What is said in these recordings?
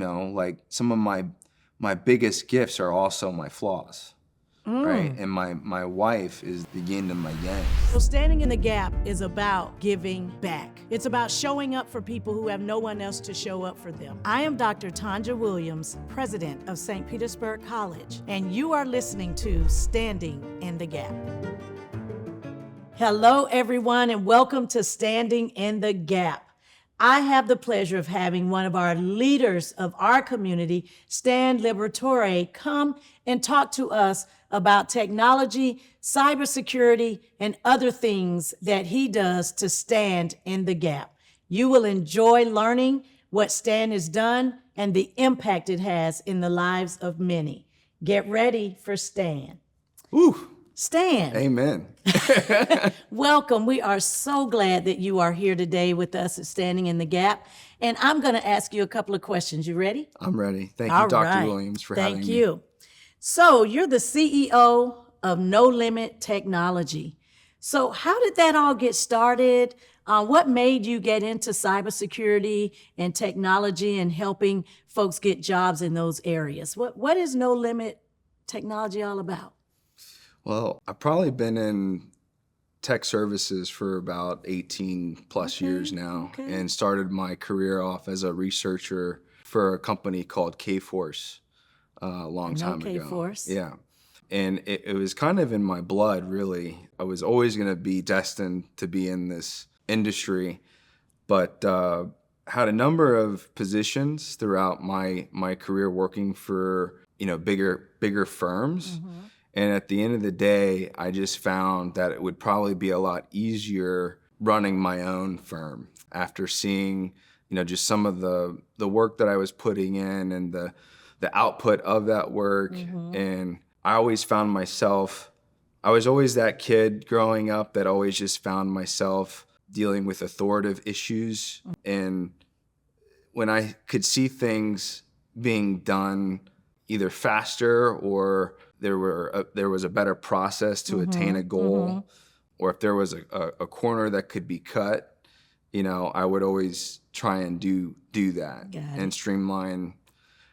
like some of my biggest gifts are also my flaws. Right? And my wife is the yin and my yang. So Standing in the Gap is about giving back. It's about showing up for people who have no one else to show up for them. I am Dr. Tonjua Williams, president of St. Petersburg College, and you are listening to Standing in the Gap. Hello, everyone, and welcome to Standing in the Gap. I have the pleasure of having one of our leaders of our community, Stan Liberatore, come and talk to us about technology, cybersecurity, and other things that he does to stand in the gap. You will enjoy learning what Stan has done and the impact it has in the lives of many. Get ready for Stan. Ooh. Stan. Amen. Welcome. We are so glad that you are here today with us at Standing in the Gap. And I'm going to ask you a couple of questions. You ready? I'm ready. Thank you, All Dr. right. Williams, for having me. Thank you. So you're the CEO of No Limit Technology. So how did that all get started? What made you get into cybersecurity and technology and helping folks get jobs in those areas? What is No Limit Technology all about? Well, I've probably been in tech services for about 18 plus years now, and started my career off as a researcher for a company called K-Force a long time ago. K-Force. Yeah. And it was kind of in my blood, really. I was always going to be destined to be in this industry, but had a number of positions throughout my career working for, bigger firms. And at the end of the day, I just found that it would probably be a lot easier running my own firm after seeing, just some of the work that I was putting in and the output of that work. And I always found myself, I was always that kid growing up that always just found myself dealing with authoritative issues. And when I could see things being done either faster or there was a better process to attain a goal, or if there was a corner that could be cut, I would always try and do that and streamline.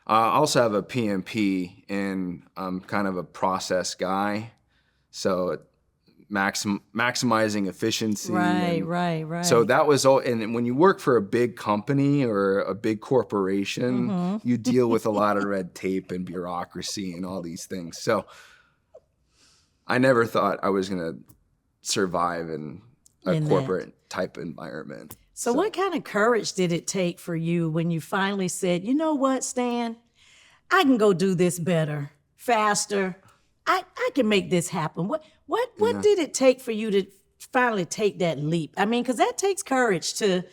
I also have a PMP, and I'm kind of a process guy, so maximizing efficiency. Right. So that was all. And when you work for a big company or a big corporation, you deal with a lot of red tape and bureaucracy and all these things. So I never thought I was going to survive in a corporate type environment. So what kind of courage did it take for you when you finally said, you know what, Stan, I can go do this better, faster. I can make this happen. What did it take for you to finally take that leap? I mean, because that takes courage to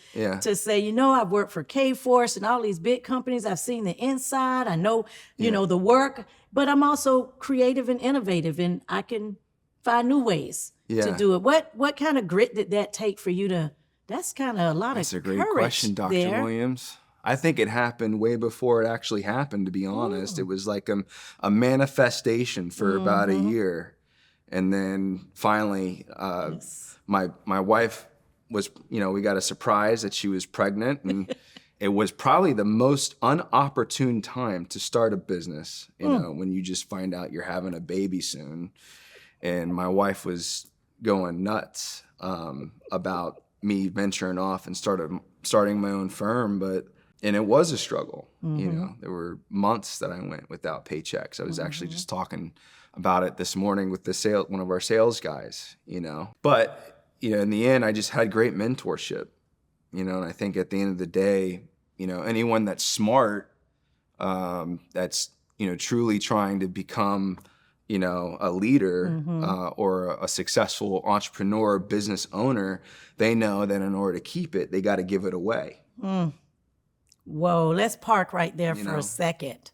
say, I've worked for K-Force and all these big companies. I've seen the inside. I know, the work, but I'm also creative and innovative, and I can find new ways to do it. What kind of grit did that take for you to? That's kind of a lot That's of courage. That's a great question, Dr. There. Williams. I think it happened way before it actually happened, to be honest. It was like a manifestation for about a year. And then finally, my wife was, we got a surprise that she was pregnant. And it was probably the most unopportune time to start a business, when you just find out you're having a baby soon. And my wife was going nuts about me venturing off and starting my own firm, and it was a struggle. There were months that I went without paychecks. I was actually just talking about it this morning with one of our sales guys. But in the end, I just had great mentorship. And I think at the end of the day, anyone that's smart, that's truly trying to become a leader or a successful entrepreneur, business owner, they know that in order to keep it, they got to give it away. Whoa, let's park right there for a second.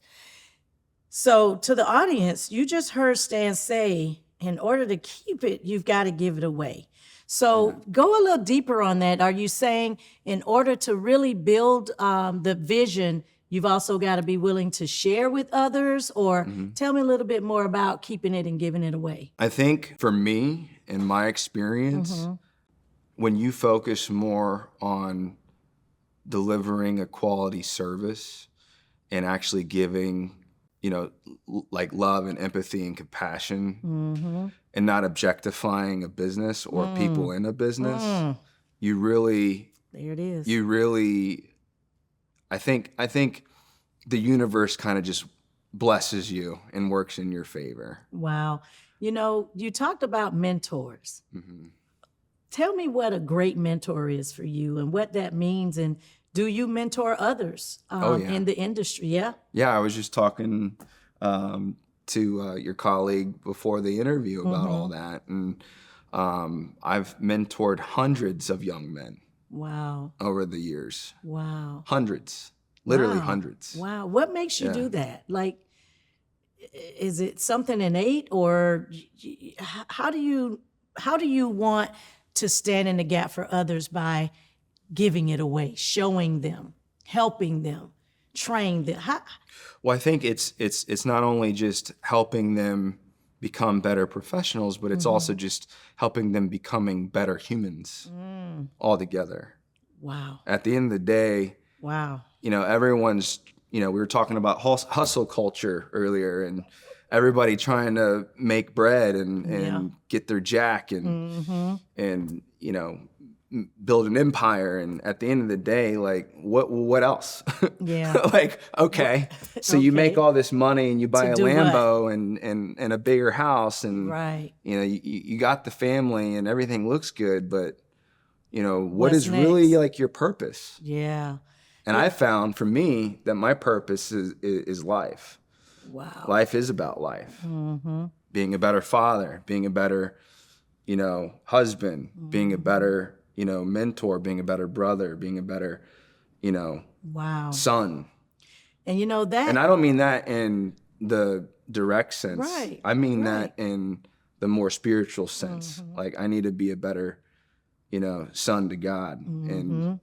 So to the audience, you just heard Stan say, in order to keep it, you've got to give it away. So go a little deeper on that. Are you saying in order to really build the vision, you've also got to be willing to share with others? Or tell me a little bit more about keeping it and giving it away. I think for me, in my experience, when you focus more on delivering a quality service and actually giving, like love and empathy and compassion, and not objectifying a business or people in a business, you really, There it is. I think the universe kind of just blesses you and works in your favor. Wow. You talked about mentors. Tell me what a great mentor is for you and what that means. And do you mentor others in the industry? Yeah. Yeah, I was just talking to your colleague before the interview about all that. And I've mentored hundreds of young men. Wow. Over the years. Wow. Hundreds. Literally Wow. hundreds. Wow. What makes you do that? Like, is it something innate, or how do you want to stand in the gap for others by giving it away, showing them, helping them, training them? Well, I think it's not only just helping them become better professionals, but it's also just helping them becoming better humans altogether. Wow. At the end of the day, wow. Everyone's, we were talking about hustle culture earlier, and everybody trying to make bread and get their jack and build an empire. And at the end of the day, like, what else? Yeah. Like, okay, so you make all this money and you buy a Lambo and a bigger house, and right. You got the family and everything looks good, but what What's is next? really like your purpose? Yeah. And I found for me that my purpose is life. Wow. Life is about life. Being a better father, being a better, husband, being a better, mentor, being a better brother, being a better, wow. son. And that. And I don't mean that in the direct sense. Right. I mean that in the more spiritual sense. Like, I need to be a better, son to God and,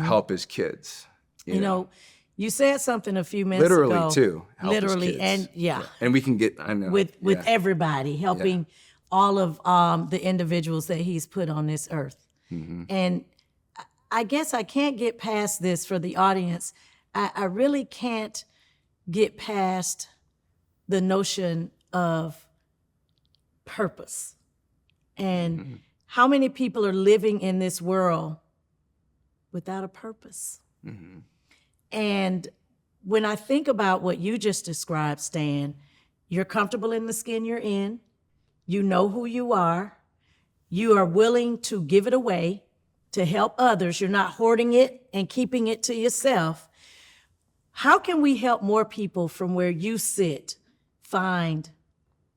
help his kids. You said something a few minutes literally ago. Too. Help his literally, kids. and and we can get, I know, with everybody, helping all of the individuals that he's put on this earth. And I guess I can't get past this for the audience. I really can't get past the notion of purpose and how many people are living in this world without a purpose. And when I think about what you just described, Stan, you're comfortable in the skin you're in. You know who you are. You are willing to give it away to help others. You're not hoarding it and keeping it to yourself. How can we help more people from where you sit find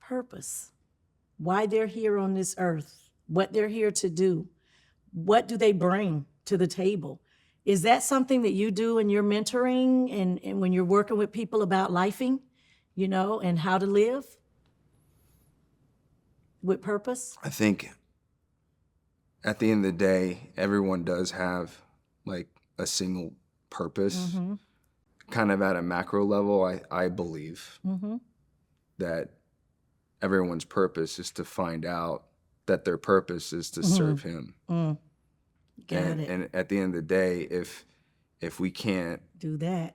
purpose? Why they're here on this earth, what they're here to do, what do they bring to the table? Is that something that you do in your mentoring and when you're working with people about lifing, and how to live with purpose? I think at the end of the day, everyone does have like a single purpose. Kind of at a macro level, I believe that everyone's purpose is to find out that their purpose is to serve him. Got it. And at the end of the day, if we can't do that,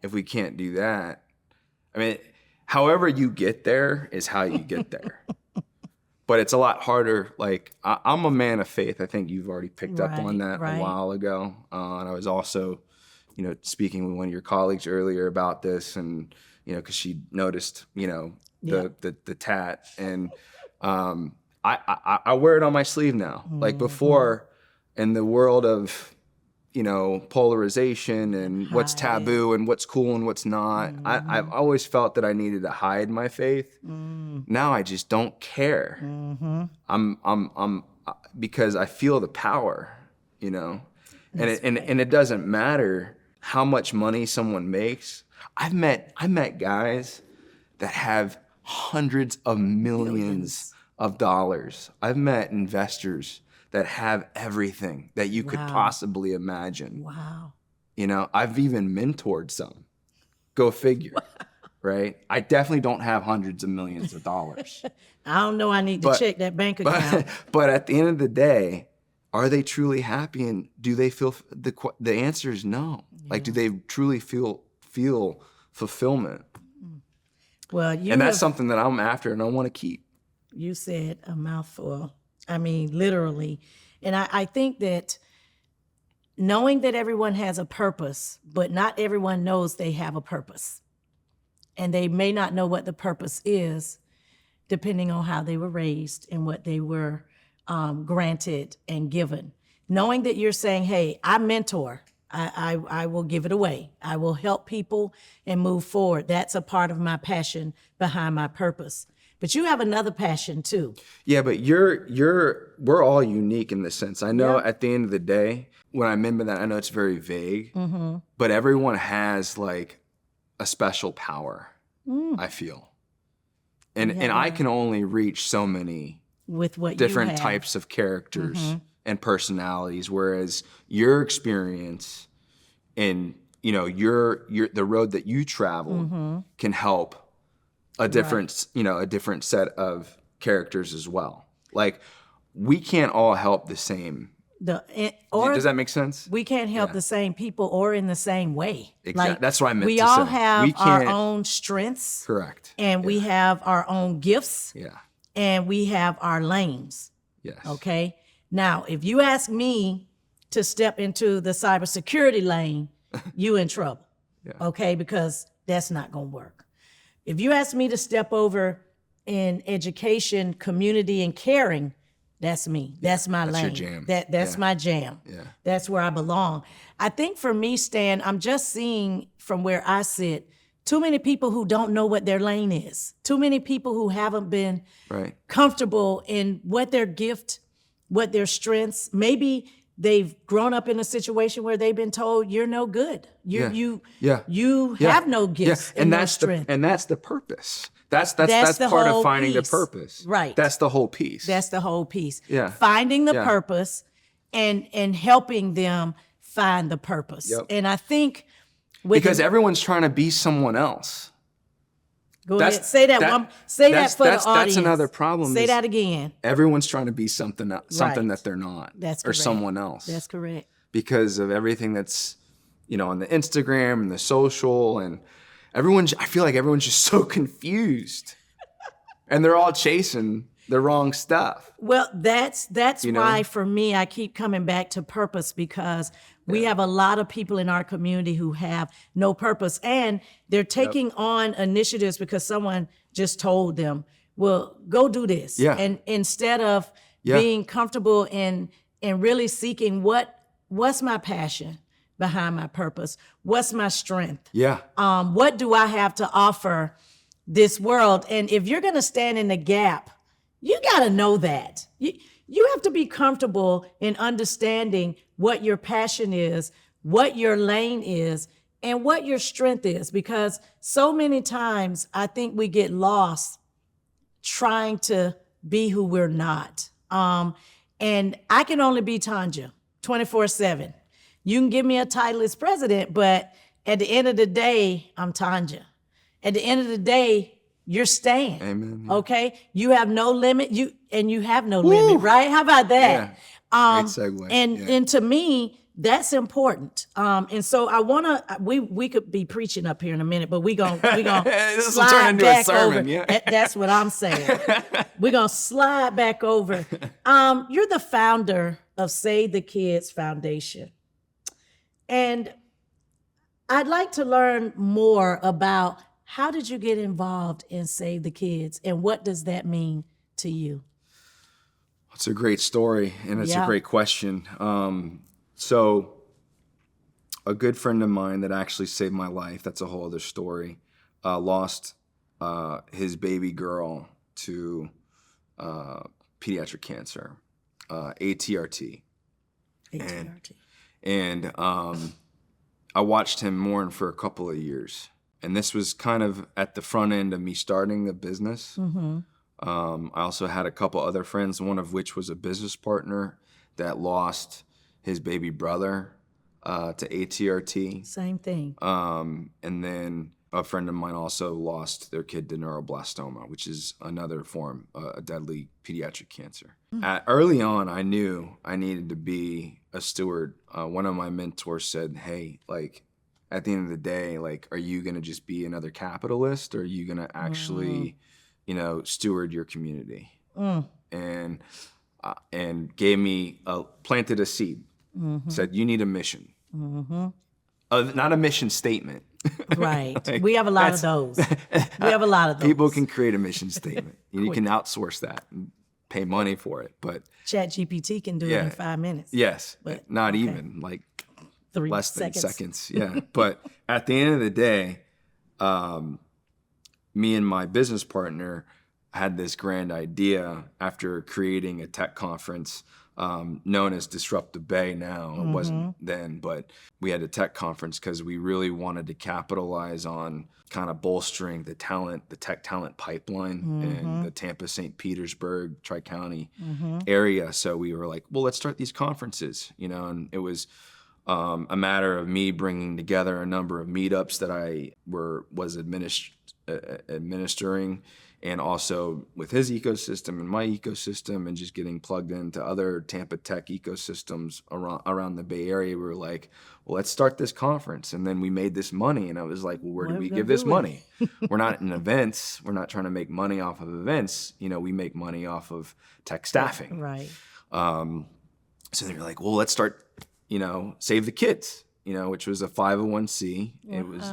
I mean, however you get there is how you get there. But it's a lot harder. Like, I'm a man of faith. I think you've already picked up on that a while ago. And I was also, speaking with one of your colleagues earlier about this, and because she noticed, the tat, and I wear it on my sleeve now. Like, before, in the world of polarization and what's taboo and what's cool and what's not, I've always felt that I needed to hide my faith. Now I just don't care. I'm because I feel the power, and it doesn't matter how much money someone makes. I met guys that have hundreds of millions of dollars. I've met investors that have everything that you could possibly imagine. Wow. I've even mentored some. Go figure, right? I definitely don't have hundreds of millions of dollars. I don't know. I need to check that bank account. But at the end of the day, are they truly happy? And do they feel the answer is no. Yeah. Like, do they truly feel fulfillment. Well, And that's something that I'm after and I want to keep. You said a mouthful. I mean, literally. And I think that knowing that everyone has a purpose, but not everyone knows they have a purpose. And they may not know what the purpose is, depending on how they were raised and what they were granted and given. Knowing that you're saying, hey, I mentor, I will give it away. I will help people and move forward. That's a part of my passion behind my purpose. But you have another passion too. Yeah, but we're all unique in this sense. I know at the end of the day, when I remember that, I know it's very vague, but everyone has like a special power, I feel. And I can only reach so many with what different you have. types of characters and personalities, whereas your experience and the road that you travel can help a different a different set of characters as well. Like we can't all help the same. Does that make sense? We can't help the same people or in the same way. Exactly. Like, that's what I meant to say. We all have our own strengths. Correct. And we have our own gifts. Yeah. And we have our lanes. Yes. Okay. Now, if you ask me to step into the cybersecurity lane, you in trouble. Okay, because that's not going to work. If you ask me to step over in education, community, and caring, that's me. That's my lane. Your jam. That's my jam. Yeah. That's where I belong. I think for me, Stan, I'm just seeing from where I sit, too many people who don't know what their lane is. Too many people who haven't been comfortable in what their gift, what their strengths. Maybe they've grown up in a situation where they've been told you're no good. You have no gifts and no strength. And that's the purpose. That's part of finding the purpose. Right. That's the whole piece. That's the whole piece. Yeah. Finding the purpose and helping them find the purpose. Yep. And I think because everyone's trying to be someone else. Go ahead. Say that for the audience. That's another problem. Say that again. Everyone's trying to be something that they're not. That's or correct. someone else. That's correct. Because of everything that's, on the Instagram and the social, and I feel like everyone's just so confused. And they're all chasing the wrong stuff. Well, that's why for me I keep coming back to purpose, because we have a lot of people in our community who have no purpose, and they're taking on initiatives because someone just told them, well, go do this. Yeah. And instead of being comfortable in really seeking what's my passion behind my purpose? What's my strength? Yeah. What do I have to offer this world? And if you're going to stand in the gap, you got to know that. You have to be comfortable in understanding what your passion is, what your lane is, and what your strength is. Because so many times I think we get lost trying to be who we're not. And I can only be Tonjua 24/7. You can give me a title as president, but at the end of the day, I'm Tonjua. At the end of the day, you're Stan. Amen. Yeah. Okay? You have no limit. You have no limit, right? How about that? Yeah. Great segue. And to me, that's important. And so I wanna we could be preaching up here in a minute, but we gonna this will slide turn into back a sermon, over. yeah. That's what I'm saying. We're gonna slide back over. You're the founder of Save the Kids Foundation. And I'd like to learn more about how did you get involved in Save the Kids, and what does that mean to you? It's a great story, and it's a great question. So a good friend of mine that actually saved my life, that's a whole other story, lost his baby girl to pediatric cancer, ATRT. ATRT. And I watched him mourn for a couple of years. And this was kind of at the front end of me starting the business. Mm-hmm. I also had a couple other friends, one of which was a business partner that lost his baby brother to ATRT. Same thing. And then a friend of mine also lost their kid to neuroblastoma, which is another form, a deadly pediatric cancer. Early on, I knew I needed to be a steward. One of my mentors said, hey, like, at the end of the day, like, are you going to just be another capitalist, or are you going to actually, steward your community? And planted a seed, said, you need a mission. Not a mission statement. Right. Like, we have a lot of those. We have a lot of those. People can create a mission statement. You can outsource that and pay money for it. But ChatGPT can do it in 5 minutes. Yes. But not even, like 3 less seconds. than seconds. Yeah. But at the end of the day, me and my business partner had this grand idea after creating a tech conference known as Disrupt the Bay now. It wasn't then, but we had a tech conference because we really wanted to capitalize on kind of bolstering the tech talent pipeline in the Tampa, St. Petersburg, Tri-County area. So we were like, well, let's start these conferences, and it was a matter of me bringing together a number of meetups that I was administering, and also with his ecosystem and my ecosystem, and just getting plugged into other Tampa tech ecosystems around the Bay Area. We were like, well, let's start this conference. And then we made this money. And I was like, well, where do we give this money? We're not in events. We're not trying to make money off of events. We make money off of tech staffing. Right. So they were like, well, let's start, Save the Kids, which was a 501c. Wow. It was,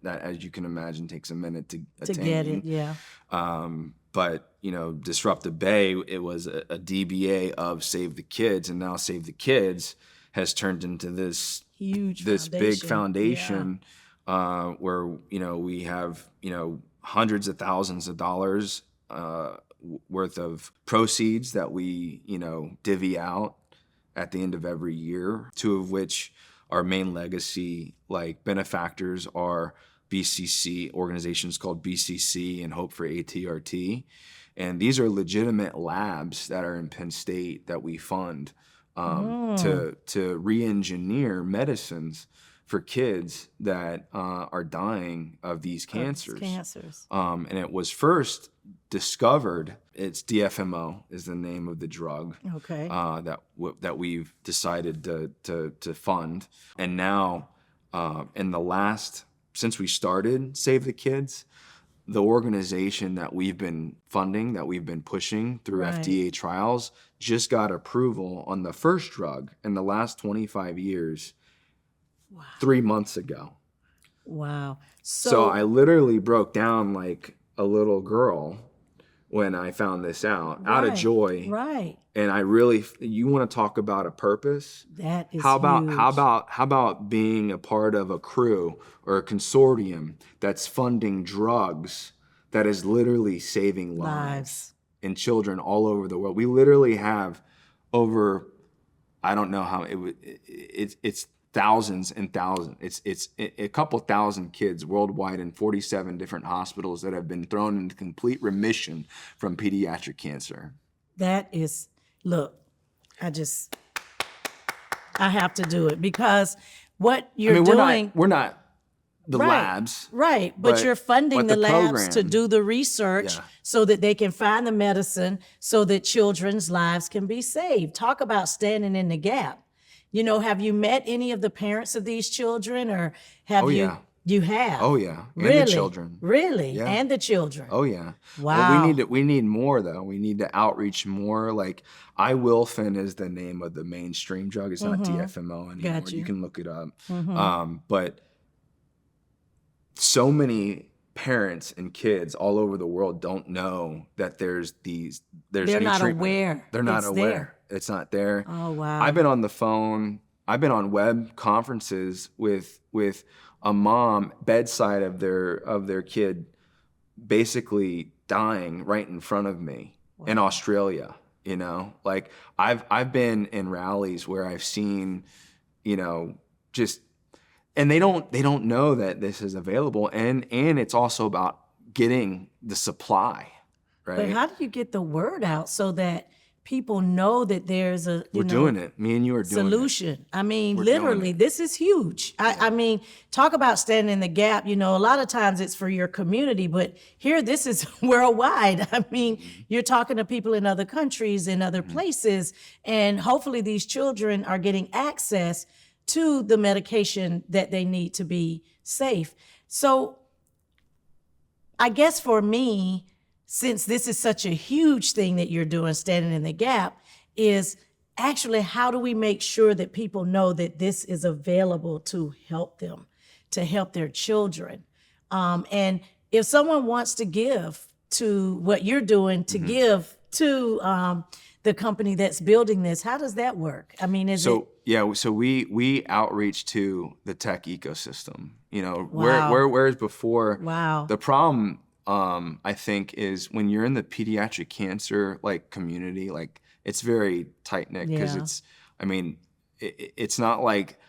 that as you can imagine, takes a minute to attain. Get it, yeah. But, Disrupt the Bay, it was a DBA of Save the Kids, and now Save the Kids has turned into this big foundation where, we have, hundreds of thousands of dollars worth of proceeds that we, divvy out at the end of every year, 2 of which our main legacy, like benefactors, are BCC, organizations called BCC and Hope for ATRT. And these are legitimate labs that are in Penn State that we fund to re-engineer medicines for kids that are dying of these cancers. And it was first discovered, it's DFMO is the name of the drug. Okay. That we've decided to fund. And now, since we started Save the Kids, the organization that we've been funding, that we've been pushing through FDA trials, just got approval on the first drug in the last 25 years. Wow. 3 months ago. Wow. So I literally broke down like a little girl when I found this out of joy. Right. And you want to talk about a purpose? That is huge. How about being a part of a crew or a consortium that's funding drugs that is literally saving lives and children all over the world? We literally have over, I don't know how it's thousands and thousands. It's a couple thousand kids worldwide in 47 different hospitals that have been thrown into complete remission from pediatric cancer. That is, look, I have to do it, because what you're doing. We're not the labs. Right, but you're funding the labs program to do the research so that they can find the medicine so that children's lives can be saved. Talk about standing in the gap. Have you met any of the parents of these children, or have you? You have. Oh yeah, and really? The children. Really, yeah. And the children. Oh yeah. Wow. Well, we need more though. We need to outreach more. Like iWilfin is the name of the mainstream drug. It's not DFMO anymore. Gotcha. You can look it up. But so many parents and kids all over the world don't know that there's They're new not treatment. aware. They're not it's aware. There. It's not there. Oh wow. I've been on the phone. I've been on web conferences with a mom bedside of their kid basically dying right in front of me in Australia. Like I've been in rallies where I've seen, just, and they don't know that this is available, and it's also about getting the supply, right? But how do you get the word out so that people know that there's a we're doing it. Me and you are doing solution. it. I mean, literally, this is huge. I mean, talk about standing in the gap. A lot of times it's for your community, but here this is worldwide. I mean, you're talking to people in other countries, in other places, and hopefully these children are getting access to the medication that they need to be safe. So I guess for me, since this is such a huge thing that you're doing, standing in the gap, is actually how do we make sure that people know that this is available to help them, to help their children? And if someone wants to give to what you're doing, to give to the company that's building this, how does that work? I mean, so we outreach to the tech ecosystem. Wow. Whereas before, Wow. the problem I think is when you're in the pediatric cancer community, it's very tight knit because it's not like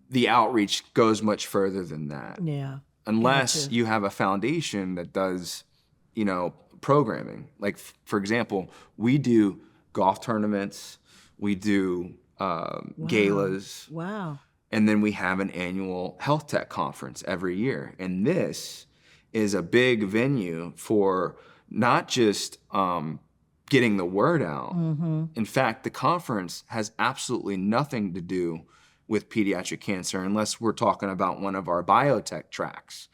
the outreach goes much further than that. Yeah. Unless Gotcha. you have a foundation that does, programming. Like, for example, we do golf tournaments, we do galas, Wow. and then we have an annual health tech conference every year. And this is a big venue for not just getting the word out. In fact, the conference has absolutely nothing to do with pediatric cancer unless we're talking about one of our biotech tracks.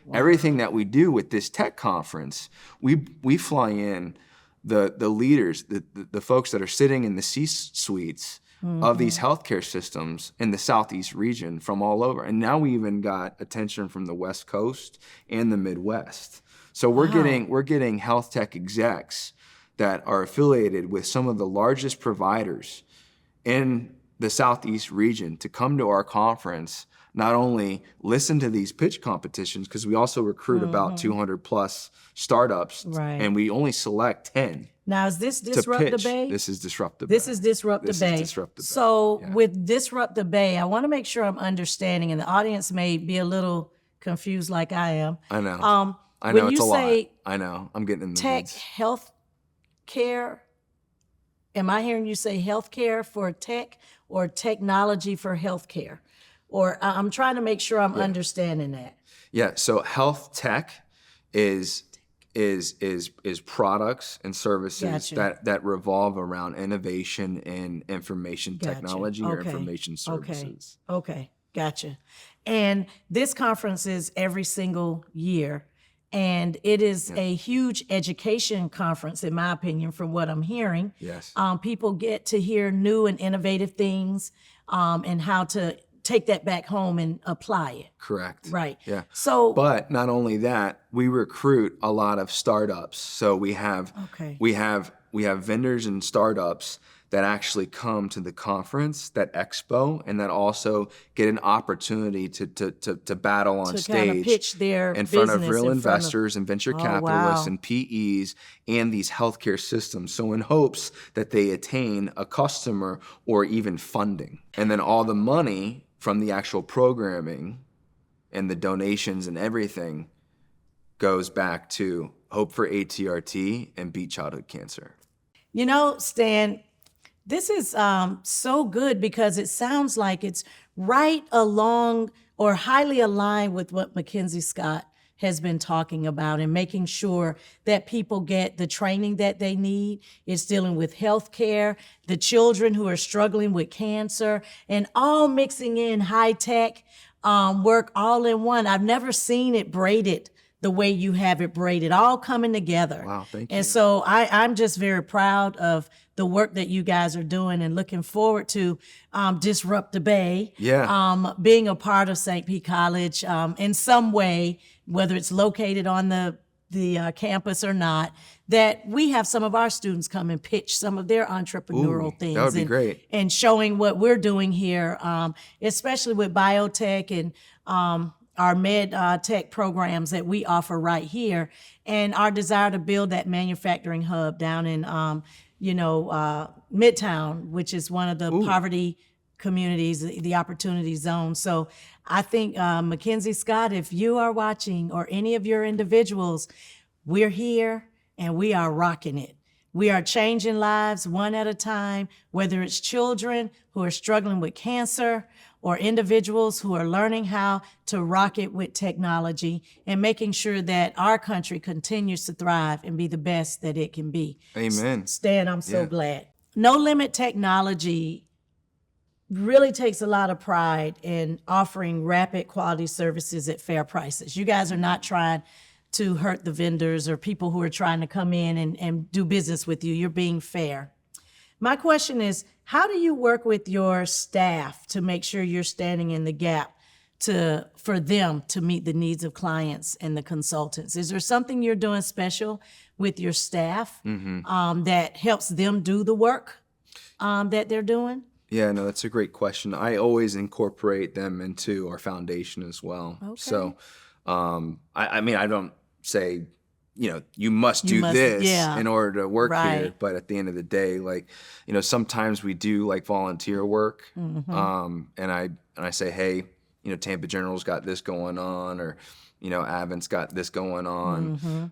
Wow. Everything that we do with this tech conference, we fly in the leaders, the folks that are sitting in the C-suites of these healthcare systems in the Southeast region from all over. And now we even got attention from the West Coast and the Midwest. So we're getting health tech execs that are affiliated with some of the largest providers in the Southeast region to come to our conference, not only listen to these pitch competitions, because we also recruit about 200 plus startups, Right. and we only select 10. Now, is this to Disrupt the pitch. Bay? This is Disrupt the Bay. This is Disrupt the This Bay. is Disrupt the Bay. So Yeah. with Disrupt the Bay, I want to make sure I'm understanding, and the audience may be a little confused like I am. I know. I when know, you it's a say lot. I know. I'm getting in the tech weeds. health care, am I hearing you say healthcare for tech or technology for healthcare? Or I'm trying to make sure I'm understanding that. Yeah, so health tech is products and services Gotcha. that revolve around innovation and information Gotcha. technology or Okay. information services. Okay, gotcha. And this conference is every single year. And it is a huge education conference, in my opinion, from what I'm hearing. Yes. People get to hear new and innovative things and how to take that back home and apply it. Correct. Right. Yeah. So, But not only that, we recruit a lot of startups. So we have vendors and startups that actually come to the conference, that expo, and that also get an opportunity to battle on to kind of stage pitch their in front of business real in front of- investors and venture Oh, capitalists wow. and PEs and these healthcare systems. So in hopes that they attain a customer or even funding. And then all the money from the actual programming and the donations and everything goes back to Hope for ATRT and Beat Childhood Cancer. You know, Stan, this is so good because it sounds like it's right along or highly aligned with what Mackenzie Scott has been talking about and making sure that people get the training that they need. It's dealing with healthcare, the children who are struggling with cancer, and all mixing in high tech work all in one. I've never seen it braided the way you have it braided, all coming together. Wow, thank you. And so I'm just very proud of the work that you guys are doing and looking forward to Disrupt the Bay. Yeah. Being a part of St. Pete College in some way, whether it's located on the campus or not, that we have some of our students come and pitch some of their entrepreneurial things. That would be great. And showing what we're doing here, especially with biotech and our med tech programs that we offer right here, and our desire to build that manufacturing hub down in, Midtown, which is one of the poverty communities, the opportunity zone. So I think, Mackenzie Scott, if you are watching or any of your individuals, we're here and we are rocking it. We are changing lives one at a time, whether it's children who are struggling with cancer or individuals who are learning how to rock it with technology and making sure that our country continues to thrive and be the best that it can be. Amen. Stan, I'm so Yeah. glad. No Limit Technology really takes a lot of pride in offering rapid quality services at fair prices. You guys are not trying to hurt the vendors or people who are trying to come in and do business with you. You're being fair. My question is, how do you work with your staff to make sure you're standing in the gap for them to meet the needs of clients and the consultants? Is there something you're doing special with your staff that helps them do the work that they're doing? Yeah, no, that's a great question. I always incorporate them into our foundation as well. Okay. So, I mean, I don't say, you must do this in order to work here. But at the end of the day, like, sometimes we do like volunteer work. And I say, hey, Tampa General's got this going on, or, Avent's got this going on.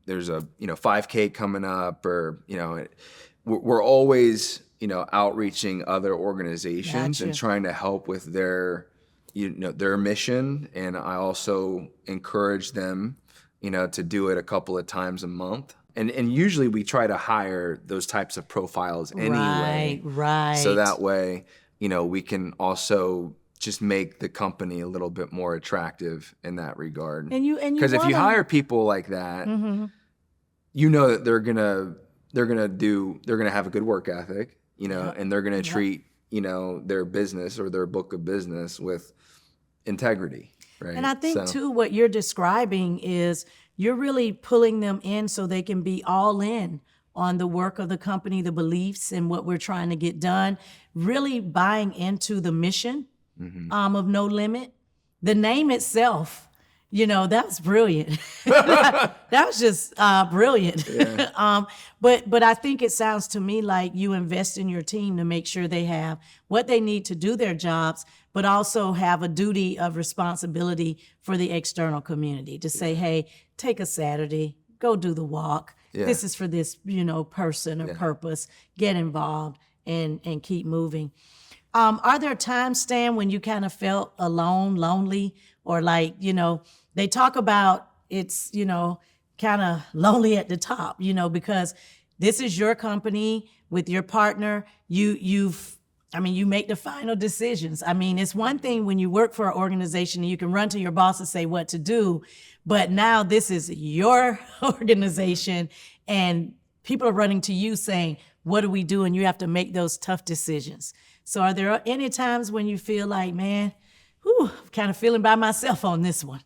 There's a, 5K coming up, or, we're always, outreaching other organizations and trying to help with their mission. And I also encourage them, to do it a couple of times a month. And usually we try to hire those types of profiles anyway. Right. So that way, we can also just make the company a little bit more attractive in that regard. Because if you hire people like that, that they're gonna have a good work ethic, and they're gonna treat, their business or their book of business with integrity. Right. And I think too, what you're describing is you're really pulling them in so they can be all in on the work of the company, the beliefs, and what we're trying to get done, really buying into the mission of No Limit. The name itself, that was brilliant. That was just brilliant. Yeah. But I think it sounds to me like you invest in your team to make sure they have what they need to do their jobs, but also have a duty of responsibility for the external community to say, hey, take a Saturday, go do the walk. Yeah. This is for this, person or purpose. Get involved and keep moving. Are there times, Stan, when you kind of felt alone, lonely, or like, they talk about it's, kind of lonely at the top, because this is your company with your partner. You make the final decisions. I mean, it's one thing when you work for an organization and you can run to your boss and say what to do, but now this is your organization and people are running to you saying, what do we do? And you have to make those tough decisions. So are there any times when you feel like, man, I'm kind of feeling by myself on this one?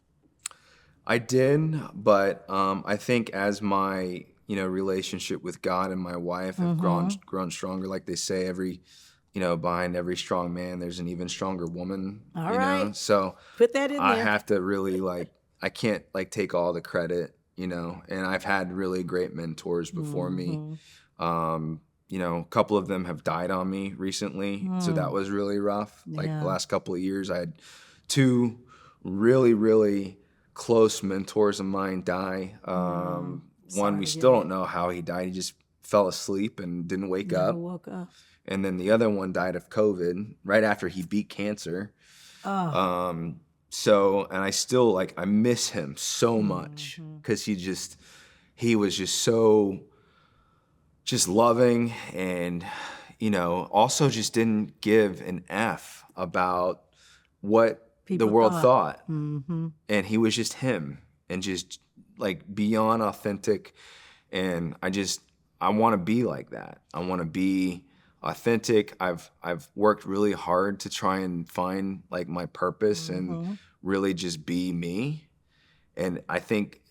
I did, but I think as my relationship with God and my wife have grown stronger, like they say, behind every strong man, there's an even stronger woman. All right. So put that in there. I have to really I can't take all the credit, and I've had really great mentors before me. A couple of them have died on me recently, so that was really rough. Like the last couple of years, I had two really, really close mentors of mine die. One, we still don't know how he died. He just fell asleep and didn't wake up. Woke up. And then the other one died of COVID right after he beat cancer. And I still I miss him so much because he was just so loving and, also just didn't give an F about what the world thought. And he was just him and just beyond authentic. And I want to be like that. I want to be authentic. I've worked really hard to try and find my purpose and really just be me. And I think,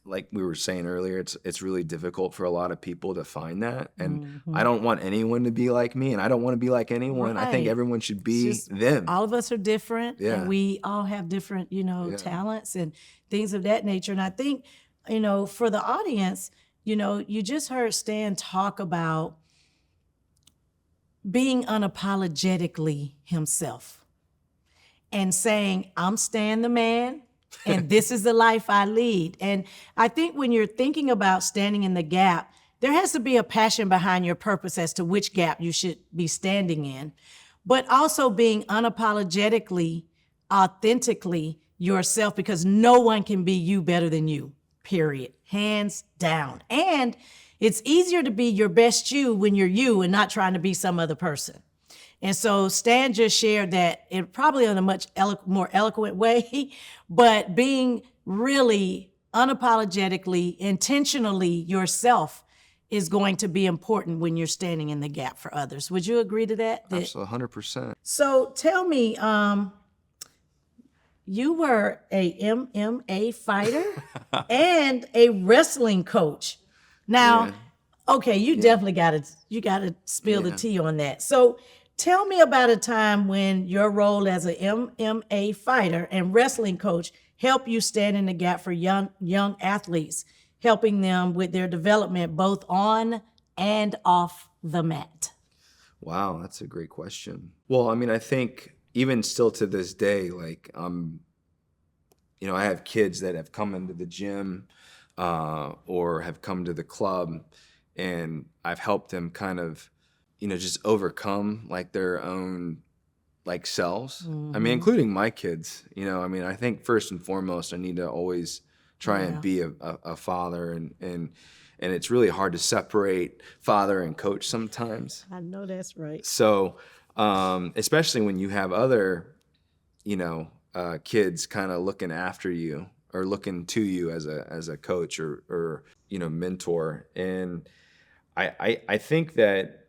like we were saying earlier, it's really difficult for a lot of people to find that. And I don't want anyone to be like me, and I don't want to be like anyone. Right. I think everyone should be them. All of us are different, and we all have different, talents and things of that nature. And I think, for the audience, you just heard Stan talk about being unapologetically himself and saying, I'm Stan the man, and this is the life I lead. And I think when you're thinking about standing in the gap, there has to be a passion behind your purpose as to which gap you should be standing in, but also being unapologetically, authentically yourself, because no one can be you better than you, period, hands down. And it's easier to be your best you when you're you and not trying to be some other person. And so Stan just shared that, it probably in a much more eloquent way, but being really unapologetically, intentionally yourself is going to be important when you're standing in the gap for others. Would you agree to that? Absolutely, 100%. So tell me, you were a MMA fighter and a wrestling coach. Now, okay, you definitely gotta spill the tea on that. So tell me about a time when your role as an MMA fighter and wrestling coach helped you stand in the gap for young athletes, helping them with their development both on and off the mat. Wow, that's a great question. Well, I mean, I think even still to this day, like, I have kids that have come into the gym or have come to the club, and I've helped them kind of, just overcome like their own like selves. I mean, including my kids, I think first and foremost, I need to always try and be a father, and it's really hard to separate father and coach sometimes. I know that's right. So, especially when you have other, kids kind of looking after you or looking to you as a coach or mentor. And I think that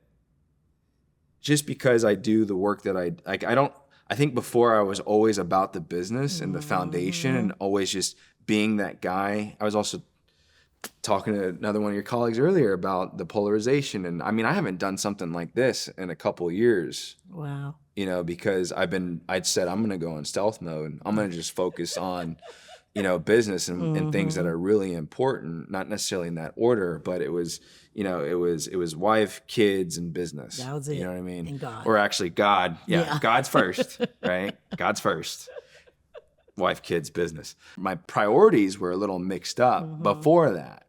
just because I do the work that I think before I was always about the business and the foundation and always just being that guy. I was also talking to another one of your colleagues earlier about the polarization. And I mean, I haven't done something like this in a couple of years. Wow. Because I'd said, I'm going to go in stealth mode. I'm going to just focus on, business and things that are really important, not necessarily in that order, but it was wife, kids, and business. That was it. You know what I mean? And God. Or actually God. Yeah. God's first, right? God's first. Wife, kids, business. My priorities were a little mixed up before that.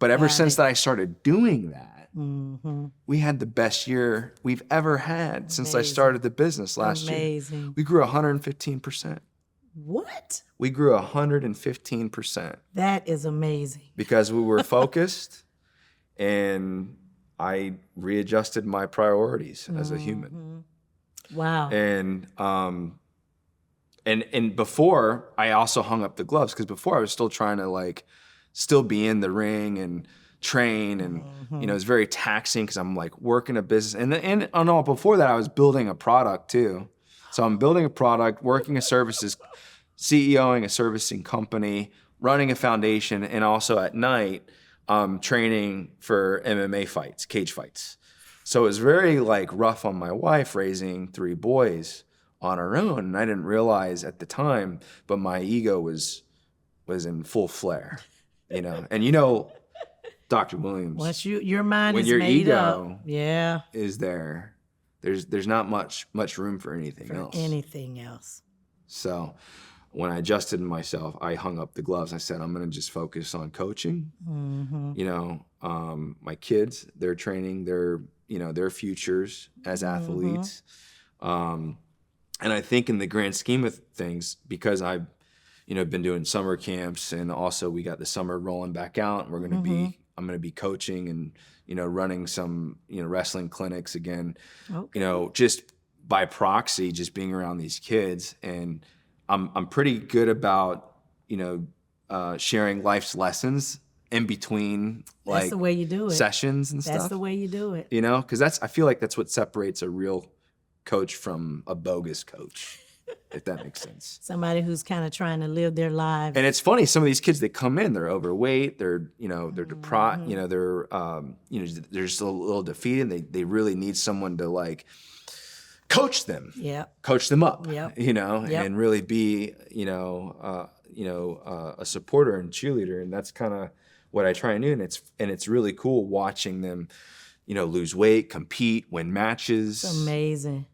But ever since that I started doing that, we had the best year we've ever had since I started the business last year. We grew 115%. What? We grew 115%. That is amazing. Because we were focused and I readjusted my priorities as a human. Wow. And before, I also hung up the gloves because before I was still trying to still be in the ring and train, and it was very taxing because I'm working a business, and before that I was building a product too. So I'm building a product, working a services, CEOing a servicing company, running a foundation, and also at night training for MMA fights, cage fights. So it was very rough on my wife raising 3 boys on her own, and I didn't realize at the time, but my ego was in full flare, and Dr. Williams. Once your mind when is your made ego up, is there's not much room for anything else. So when I adjusted myself, I hung up the gloves. I said, I'm going to just focus on coaching. My kids, their training, their futures as athletes. And I think in the grand scheme of things, because I've, been doing summer camps, and also we got the summer rolling back out, and I'm going to be coaching and, running some, wrestling clinics again, just by proxy, just being around these kids. And I'm pretty good about, sharing life's lessons in between that's the way you do it. Sessions and stuff. That's the way you do it. Because I feel like that's what separates a real coach from a bogus coach, if that makes sense. Somebody who's kind of trying to live their lives. And it's funny, some of these kids that come in, they're overweight, they're deprived, they're they're just a little defeated, and they really need someone to coach them. Yeah. Coach them up. Yep. And really be, a supporter and cheerleader. And that's kind of what I try and do. And it's really cool watching them, lose weight, compete, win matches. It's amazing.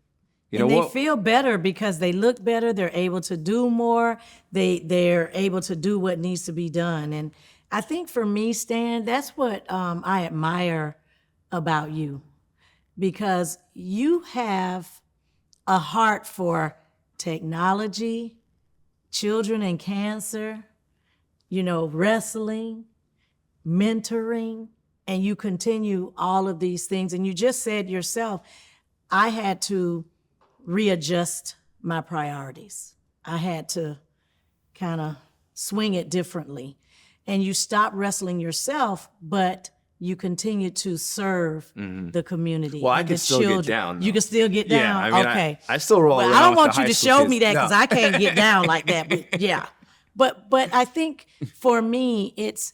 They feel better because they look better. They're able to do more. They're able to do what needs to be done. And I think for me, Stan, that's what I admire about you, because you have a heart for technology, children and cancer, wrestling, mentoring, and you continue all of these things. And you just said yourself, I had to readjust my priorities. I had to kind of swing it differently. And you stop wrestling yourself, but you continue to serve the community. Well, I and can the still children. get down, though. You can still get down. Yeah, I mean, okay. I still roll Well, around I don't with want the you to high school show kids. me that because No. I can't get down like that. But yeah. But I think for me, it's,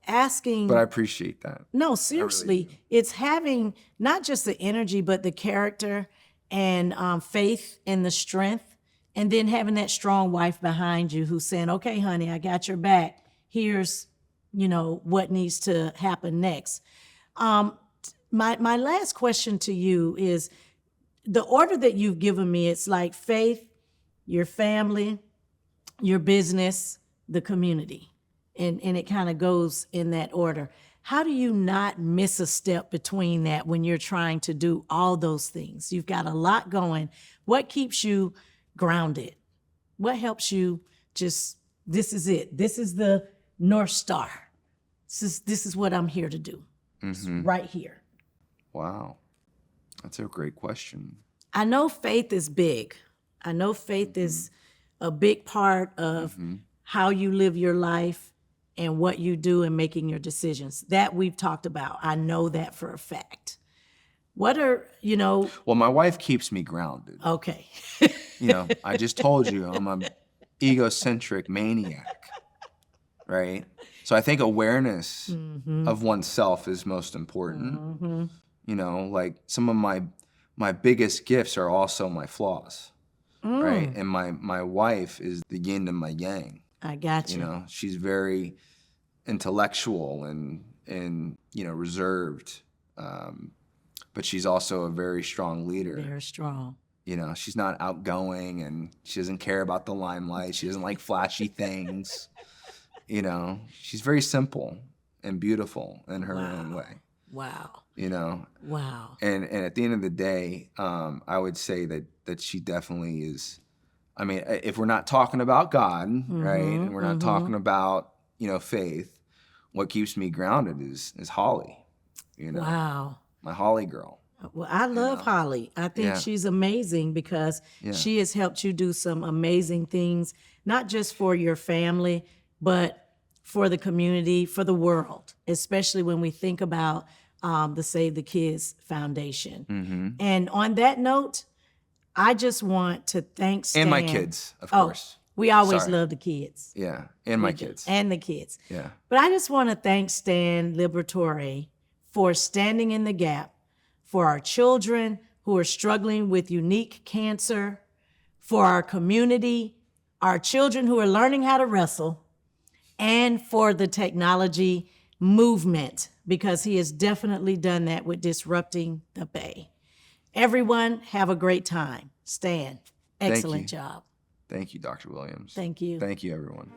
asking. But I appreciate that. No, seriously, it's having not just the energy, but the character and faith and the strength, and then having that strong wife behind you who's saying, okay, honey, I got your back. Here's, what needs to happen next. My last question to you is the order that you've given me, it's like faith, your family, your business, the community. And it kind of goes in that order. How do you not miss a step between that when you're trying to do all those things? You've got a lot going. What keeps you grounded? What helps you just, this is it. This is the North Star. This is what I'm here to do. It's right here. Wow. That's a great question. I know faith is big. I know faith is a big part of how you live your life and what you do in making your decisions. That we've talked about. I know that for a fact. What are, Well, my wife keeps me grounded. okay. I just told you I'm an egocentric maniac, right? So I think awareness of oneself is most important. Like some of my biggest gifts are also my flaws, right? And my wife is the yin and my yang. I got you. She's very intellectual and reserved, but she's also a very strong leader. Very strong. She's not outgoing and she doesn't care about the limelight. She doesn't like flashy things. She's very simple and beautiful in her own way. Wow. Wow. And at the end of the day, I would say that she definitely is. I mean, if we're not talking about God, right, and we're not talking about faith, what keeps me grounded is Holly. Wow. My Holly girl. Well, I love Holly. I think she's amazing because she has helped you do some amazing things, not just for your family, but for the community, for the world, especially when we think about the Save the Kids Foundation. And on that note, I just want to thank Stan. And my kids, of course. We always love the kids. Yeah, and my kids. And the kids. Yeah. But I just want to thank Stan Liberatore for standing in the gap for our children who are struggling with unique cancer, for our community, our children who are learning how to wrestle, and for the technology movement, because he has definitely done that with disrupting the Bay. Everyone, have a great time. Stan, excellent job. Thank you, Dr. Williams. Thank you. Thank you, everyone.